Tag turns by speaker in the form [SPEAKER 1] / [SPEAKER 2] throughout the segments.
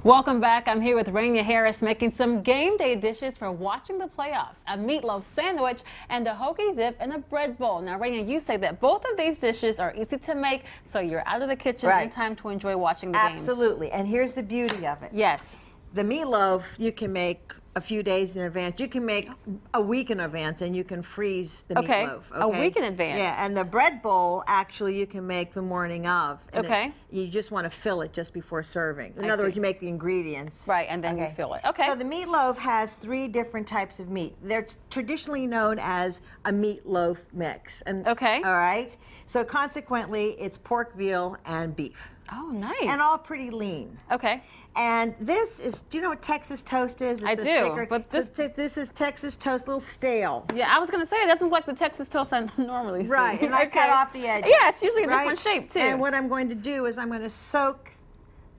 [SPEAKER 1] Welcome back. I'm here with Rania Harris making some game day dishes for watching the playoffs. A meatloaf sandwich and a hoagie dip in a bread bowl. Now, Rania, you say that both of these dishes are easy to make, so you're out of the kitchen in time to enjoy watching the games.
[SPEAKER 2] Absolutely. And here's the beauty of it.
[SPEAKER 1] Yes.
[SPEAKER 2] The meatloaf you can make a few days in advance. You can make a week in advance, and you can freeze the meatloaf.
[SPEAKER 1] Okay, a week in advance.
[SPEAKER 2] Yeah, and the bread bowl, actually, you can make the morning of. And you just want to fill it just before serving. In other words, you make the ingredients.
[SPEAKER 1] Right, and then you fill it. Okay.
[SPEAKER 2] So the meatloaf has 3 different types of meat. They're traditionally known as a meatloaf mix. And, all right? So consequently, it's pork, veal, and beef.
[SPEAKER 1] Oh, nice.
[SPEAKER 2] And all pretty lean.
[SPEAKER 1] Okay.
[SPEAKER 2] And this is, do you know what Texas toast is? It's
[SPEAKER 1] I do, but
[SPEAKER 2] this is Texas toast, a little stale.
[SPEAKER 1] Yeah, I was going to say, it doesn't look like the Texas toast I normally see.
[SPEAKER 2] Right, and I cut off the edges.
[SPEAKER 1] Yeah, it's usually a different shape, too.
[SPEAKER 2] And what I'm going to do is I'm going to soak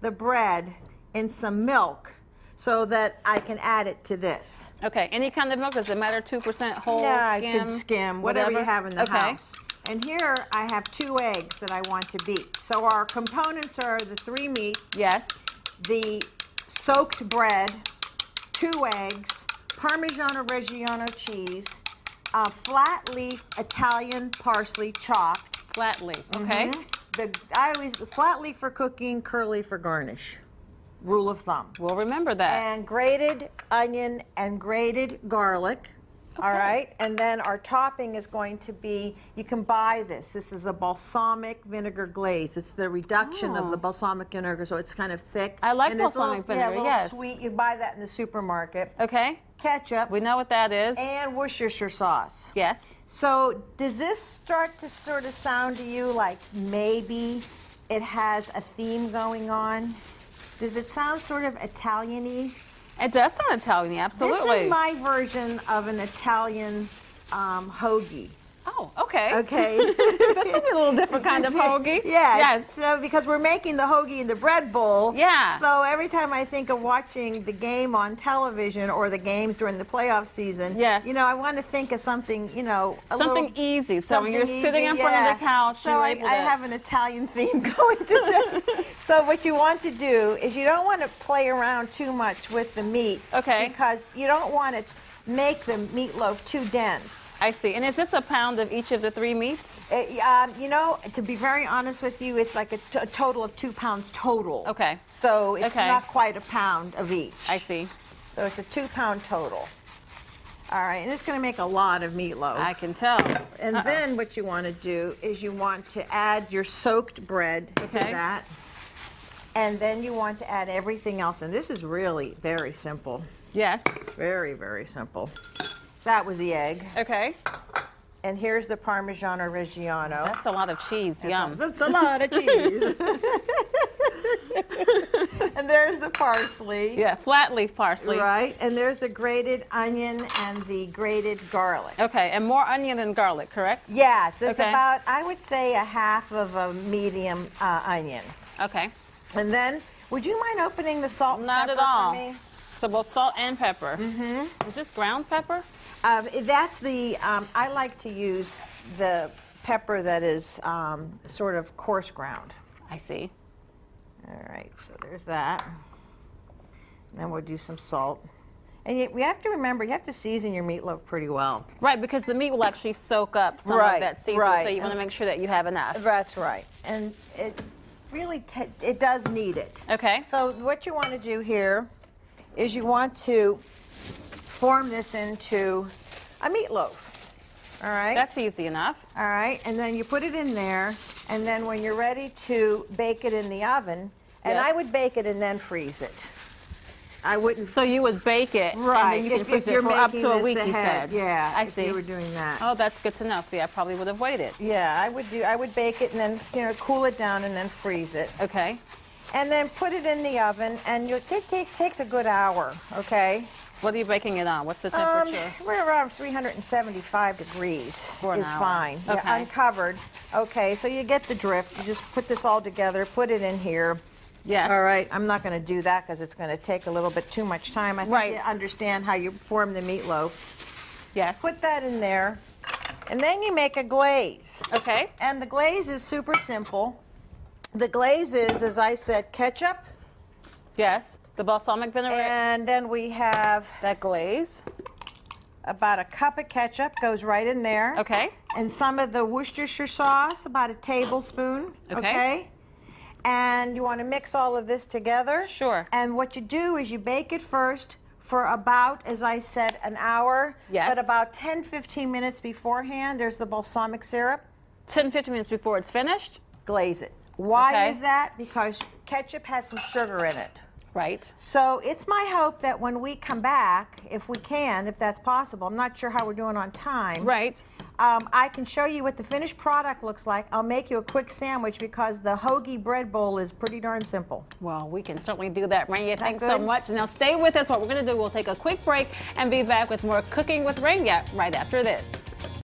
[SPEAKER 2] the bread in some milk so that I can add it to this.
[SPEAKER 1] Okay, any kind of milk? Does it matter? 2% whole,
[SPEAKER 2] skim? Skim, whatever you have in the house. And here I have 2 eggs that I want to beat. So our components are the 3 meats.
[SPEAKER 1] Yes.
[SPEAKER 2] The soaked bread, 2 eggs, Parmigiano Reggiano cheese, flat leaf Italian parsley chopped.
[SPEAKER 1] Flat leaf, okay.
[SPEAKER 2] I always flat leaf for cooking, curly for garnish. Rule of thumb.
[SPEAKER 1] We'll remember that.
[SPEAKER 2] And grated onion and grated garlic. All right, and then our topping is going to be, you can buy this. This is a balsamic vinegar glaze. It's the reduction of the balsamic vinegar, so it's kind of thick.
[SPEAKER 1] I like balsamic vinegar,
[SPEAKER 2] yes. Sweet. You buy that in the supermarket.
[SPEAKER 1] Okay.
[SPEAKER 2] Ketchup.
[SPEAKER 1] We know what that is.
[SPEAKER 2] And Worcestershire sauce.
[SPEAKER 1] Yes.
[SPEAKER 2] So does this start to sort of sound to you like maybe it has a theme going on? Does it sound sort of Italian-y?
[SPEAKER 1] It does sound Italian, absolutely.
[SPEAKER 2] This is my version of an Italian hoagie.
[SPEAKER 1] Oh, okay.
[SPEAKER 2] Okay.
[SPEAKER 1] That's a little different kind of hoagie.
[SPEAKER 2] Yeah.
[SPEAKER 1] Yes.
[SPEAKER 2] So because we're making the hoagie in the bread bowl.
[SPEAKER 1] Yeah.
[SPEAKER 2] So every time I think of watching the game on television or the games during the playoff season, you know, I want to think of something, you know,
[SPEAKER 1] something easy. So when you're sitting in front of the couch,
[SPEAKER 2] so I have an Italian theme going to do. So what you want to do is you don't want to play around too much with the meat.
[SPEAKER 1] Okay.
[SPEAKER 2] Because you don't want to make the meatloaf too dense.
[SPEAKER 1] I see. And is this a pound of each of the 3 meats?
[SPEAKER 2] You know, to be very honest with you, it's like a total of 2 pounds total.
[SPEAKER 1] Okay.
[SPEAKER 2] So it's not quite a pound of each.
[SPEAKER 1] I see.
[SPEAKER 2] So it's a 2-pound total. All right, and it's going to make a lot of meatloaf.
[SPEAKER 1] I can tell.
[SPEAKER 2] And then what you want to do is you want to add your soaked bread to that. And then you want to add everything else. And this is really very simple.
[SPEAKER 1] Yes.
[SPEAKER 2] Very, very simple. That was the egg.
[SPEAKER 1] Okay.
[SPEAKER 2] And here's the Parmigiano Reggiano.
[SPEAKER 1] That's a lot of cheese. Yum.
[SPEAKER 2] That's a lot of cheese. And there's the parsley.
[SPEAKER 1] Yeah, flat leaf parsley.
[SPEAKER 2] Right. And there's the grated onion and the grated garlic.
[SPEAKER 1] Okay, and more onion than garlic, correct?
[SPEAKER 2] Yes. It's about, I would say, a half of a medium onion.
[SPEAKER 1] Okay.
[SPEAKER 2] And then, would you mind opening the salt and pepper
[SPEAKER 1] Not at all.
[SPEAKER 2] for me?
[SPEAKER 1] So both salt and pepper. Is this ground pepper?
[SPEAKER 2] That's the, I like to use the pepper that is sort of coarse ground.
[SPEAKER 1] I see.
[SPEAKER 2] All right, so there's that. And then we'll do some salt. And we have to remember, you have to season your meatloaf pretty well.
[SPEAKER 1] Right, because the meat will actually soak up some of that seasoning, so you want to make sure that you have enough.
[SPEAKER 2] That's right. And it really, it does need it.
[SPEAKER 1] Okay.
[SPEAKER 2] So what you want to do here is you want to form this into a meatloaf. All right?
[SPEAKER 1] That's easy enough.
[SPEAKER 2] All right, and then you put it in there, and then when you're ready to bake it in the oven, and I would bake it and then freeze it. I wouldn't.
[SPEAKER 1] So you would bake it, and then you can freeze it for up to a week, you said.
[SPEAKER 2] Yeah,
[SPEAKER 1] I see.
[SPEAKER 2] If you were doing that.
[SPEAKER 1] Oh, that's good to know. See, I probably would have waited.
[SPEAKER 2] Yeah, I would bake it and then, you know, cool it down and then freeze it.
[SPEAKER 1] Okay.
[SPEAKER 2] And then put it in the oven, and it takes a good hour, okay?
[SPEAKER 1] What are you baking it on? What's the temperature?
[SPEAKER 2] We're around 375 degrees.
[SPEAKER 1] For an
[SPEAKER 2] is
[SPEAKER 1] hour.
[SPEAKER 2] fine.
[SPEAKER 1] Okay.
[SPEAKER 2] Yeah, uncovered. Okay, so you get the drift. You just put this all together, put it in here.
[SPEAKER 1] Yes.
[SPEAKER 2] All right, I'm not going to do that because it's going to take a little bit too much time. I think you understand how you form the meatloaf.
[SPEAKER 1] Yes.
[SPEAKER 2] Put that in there, and then you make a glaze.
[SPEAKER 1] Okay.
[SPEAKER 2] And the glaze is super simple. The glaze is, as I said, ketchup,
[SPEAKER 1] Yes, the balsamic vinaigrette.
[SPEAKER 2] And then we have
[SPEAKER 1] That glaze.
[SPEAKER 2] about a cup of ketchup goes right in there.
[SPEAKER 1] Okay.
[SPEAKER 2] And some of the Worcestershire sauce, about a tablespoon.
[SPEAKER 1] Okay.
[SPEAKER 2] And you want to mix all of this together.
[SPEAKER 1] Sure.
[SPEAKER 2] And what you do is you bake it first for about, as I said, an hour.
[SPEAKER 1] Yes.
[SPEAKER 2] But about 10-15 minutes beforehand, there's the balsamic syrup.
[SPEAKER 1] 10-15 minutes before it's finished.
[SPEAKER 2] Glaze it. Why
[SPEAKER 1] Okay.
[SPEAKER 2] is that? Because ketchup has some sugar in it.
[SPEAKER 1] Right.
[SPEAKER 2] So it's my hope that when we come back, if we can, if that's possible, I'm not sure how we're doing on time.
[SPEAKER 1] Right.
[SPEAKER 2] I can show you what the finished product looks like. I'll make you a quick sandwich because the Hoagie bread bowl is pretty darn simple.
[SPEAKER 1] Well, we can certainly do that, Rania. Thanks
[SPEAKER 2] good?
[SPEAKER 1] so much. Now stay with us. What we're going to do, we'll take a quick break and be back with more Cooking with Rania right after this.